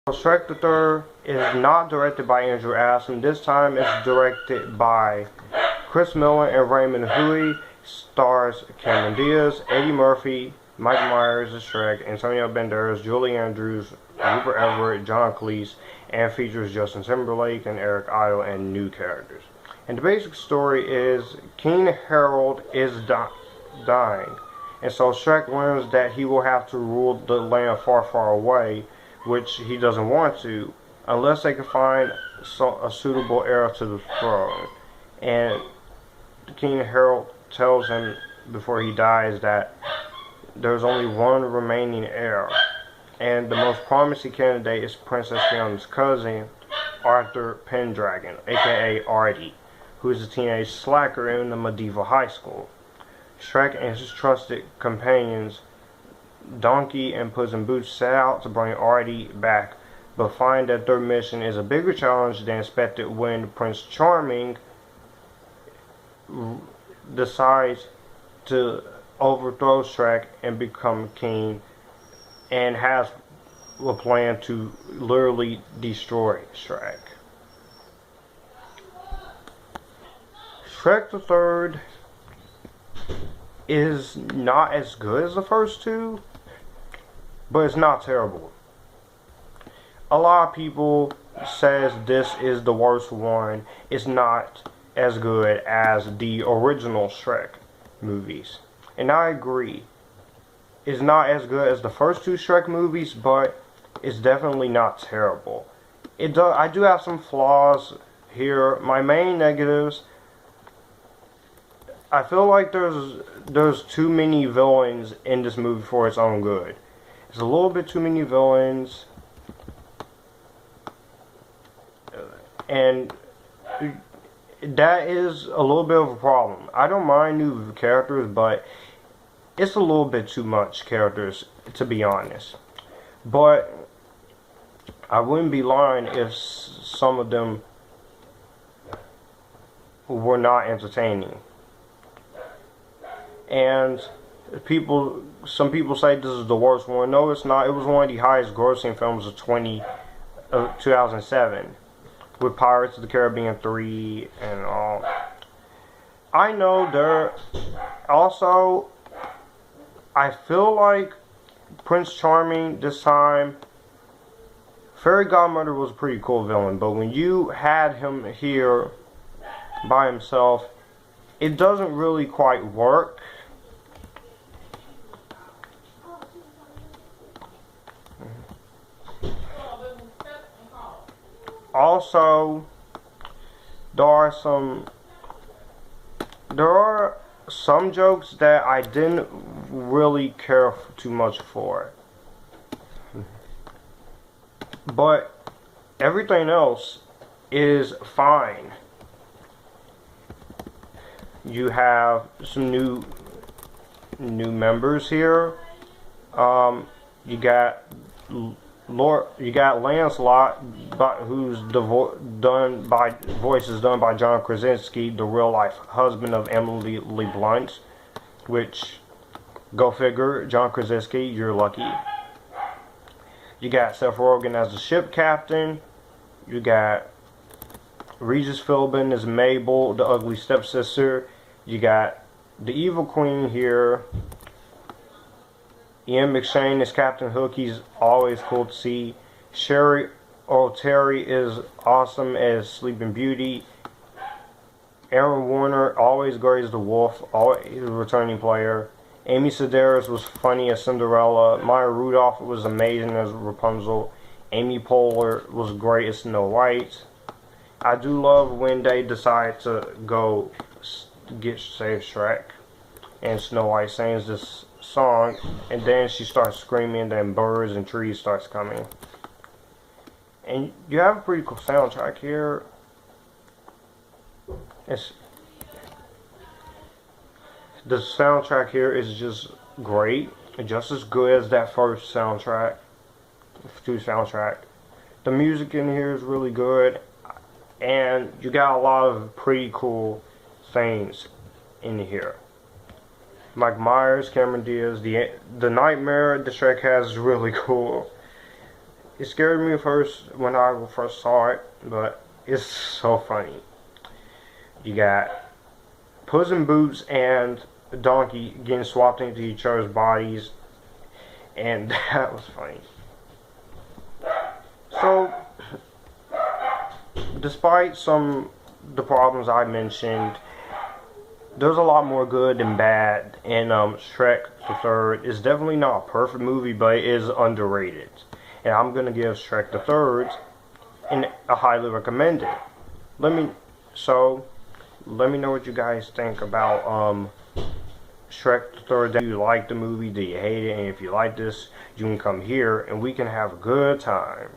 Shrek the Third is not directed by Andrew Adamson. This time it's directed by Chris Miller and Raymond Hui. Stars Cameron Diaz, Eddie Murphy, Mike Myers as Shrek, Antonio Banderas, Julie Andrews, Rupert Everett, John Cleese, and features Justin Timberlake and Eric Idle and new characters. And the basic story is King Harold is dying, and so Shrek learns that he will have to rule the land far, far away, which he doesn't want to, unless they can find a suitable heir to the throne. And King Harold tells him before he dies that there's only one remaining heir, and the most promising candidate is Princess Fiona's cousin, Arthur Pendragon, aka Artie, who is a teenage slacker in the medieval high school. Shrek and his trusted companions, Donkey and Puss in Boots, set out to bring Artie back, but find that their mission is a bigger challenge than expected when Prince Charming decides to overthrow Shrek and become king, and has a plan to literally destroy Shrek. Shrek the Third is not as good as the first two, but it's not terrible. A lot of people says this is the worst one. It's not as good as the original Shrek movies, and I agree. It's not as good as the first two Shrek movies, but it's definitely not terrible. I do have some flaws here. My main negatives: I feel like there's too many villains in this movie for its own good. There's a little bit too many villains, and that is a little bit of a problem. I don't mind new characters, but it's a little bit too much characters, to be honest. But I wouldn't be lying if some of them were not entertaining. And some people say this is the worst one. No, it's not. It was one of the highest grossing films of 2007, with Pirates of the Caribbean 3 and all. I know there also, I feel like Prince Charming this time, Fairy Godmother was a pretty cool villain, but when you had him here by himself, it doesn't really quite work. Also, there are some jokes that I didn't really care too much for, but everything else is fine. You have some new members here. You got Lancelot, who's voices done by John Krasinski, the real life husband of Emily Lee Blunt, which, go figure, John Krasinski, you're lucky. You got Seth Rogen as the ship captain. You got Regis Philbin as Mabel, the ugly stepsister. You got the evil queen here. Ian McShane is Captain Hook. He's always cool to see. Cheri Oteri is awesome as Sleeping Beauty. Aaron Warner, always great as the wolf. He's a returning player. Amy Sedaris was funny as Cinderella. Maya Rudolph was amazing as Rapunzel. Amy Poehler was great as Snow White. I do love when they decide to go save Shrek, and Snow White sings this song, and then she starts screaming, and then birds and trees starts coming. And you have a pretty cool soundtrack here. The soundtrack here is just great, just as good as that first soundtrack. The music in here is really good, and you got a lot of pretty cool things in here. Mike Myers, Cameron Diaz, the nightmare the Shrek has is really cool. It scared me first when I first saw it, but it's so funny. You got Puss in Boots and Donkey getting swapped into each other's bodies, and that was funny. So, despite the problems I mentioned, there's a lot more good than bad in Shrek the Third. It's definitely not a perfect movie, but it is underrated. And I'm gonna give Shrek the Third a highly recommended. Let me know what you guys think about Shrek the Third. Do you like the movie? Do you hate it? And if you like this, you can come here and we can have a good time.